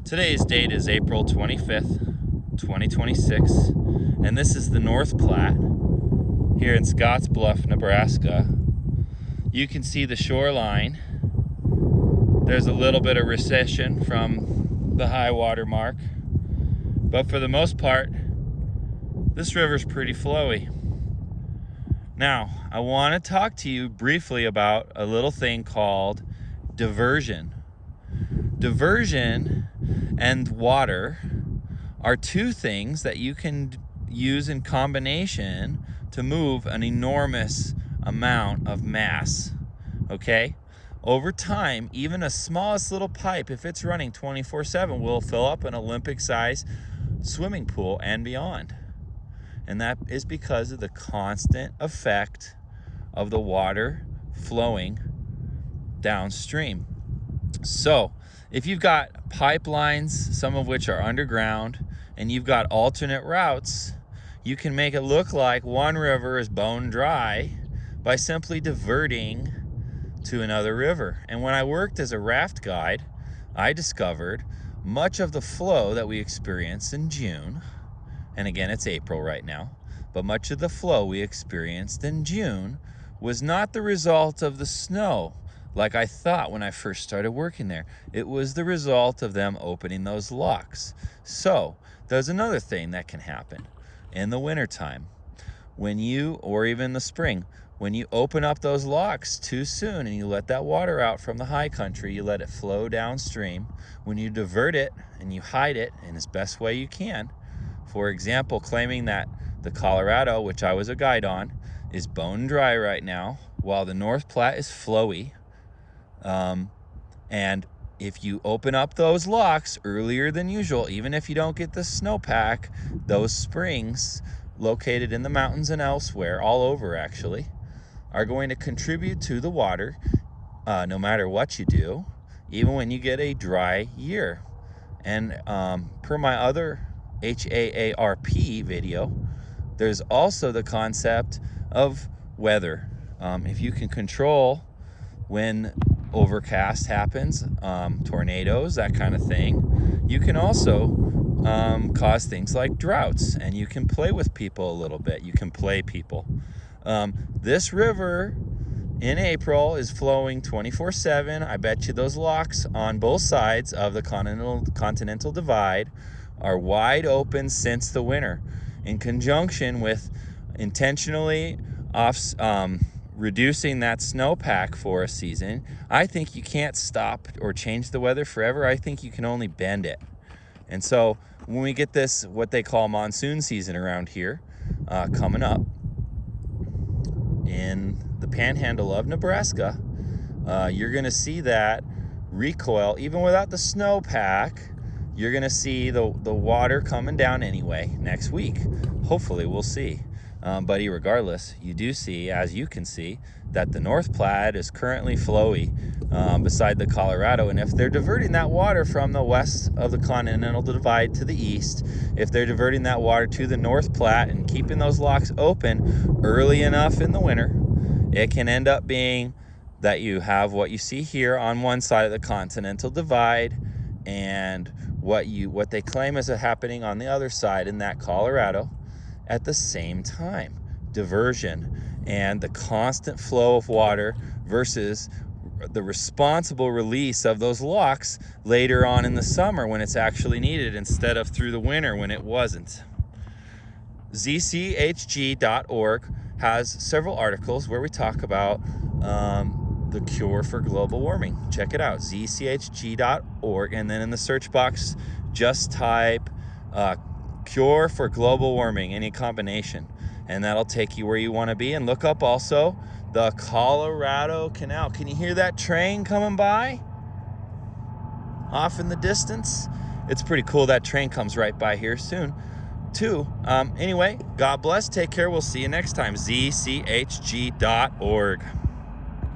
Today's date is April 25th, 2026, and this is the North Platte here in Scottsbluff, Nebraska. You can see the shoreline. There's a little bit of recession from the high water mark, but for the most part, this river's pretty flowy. Now, I want to talk to you briefly about a little thing called diversion. Diversion and water are two things that you can use in combination to move an enormous amount of mass, okay? Over time, even a smallest little pipe, if it's running 24/7, will fill up an Olympic-sized swimming pool and beyond. And that is because of the constant effect of the water flowing downstream. So, if you've got pipelines, some of which are underground, and you've got alternate routes, you can make it look like one river is bone dry by simply diverting to another river. And when I worked as a raft guide, I discovered much of the flow that we experienced in June, and again, it's April right now, but much of the flow we experienced in June was not the result of the snow like I thought when I first started working there. It was the result of them opening those locks. So there's another thing that can happen in the wintertime when you, or even the spring, when you open up those locks too soon and you let that water out from the high country, you let it flow downstream. When you divert it and you hide it in the best way you can, for example, claiming that the Colorado, which I was a guide on, is bone dry right now, while the North Platte is flowy. And if you open up those locks earlier than usual, even if you don't get the snowpack, those springs located in the mountains and elsewhere, all over actually, are going to contribute to the water no matter what you do, even when you get a dry year. And per my other HAARP video, there's also the concept of weather. If you can control when overcast happens, tornadoes, that kind of thing, you can also cause things like droughts, and you can play with people a little bit. You can play people. This river in April is flowing 24/7. I bet you those locks on both sides of the continental divide are wide open since the winter, in conjunction with intentionally reducing that snowpack for a season. I think you can't stop or change the weather forever. I think you can only bend it. And so when we get this, what they call monsoon season around here, coming up in the panhandle of Nebraska, you're gonna see that recoil. Even without the snowpack, you're gonna see the water coming down anyway next week. Hopefully, we'll see. But regardless, you do see, as you can see, that the North Platte is currently flowy beside the Colorado. And if they're diverting that water from the west of the continental divide to the east, if they're diverting that water to the North Platte and keeping those locks open early enough in the winter, it can end up being that you have what you see here on one side of the continental divide and what they claim is happening on the other side in that Colorado at the same time. Diversion and the constant flow of water versus the responsible release of those locks later on in the summer when it's actually needed, instead of through the winter when it wasn't. ZCHG.org has several articles where we talk about the cure for global warming. Check it out, ZCHG.org, and then in the search box, just type cure for global warming, any combination, and that'll take you where you want to be. And look up also the Colorado Canal. Can you hear that train coming by off in the distance? It's pretty cool. That train comes right by here soon too. Anyway, God bless, take care, we'll see you next time. ZCHG.org.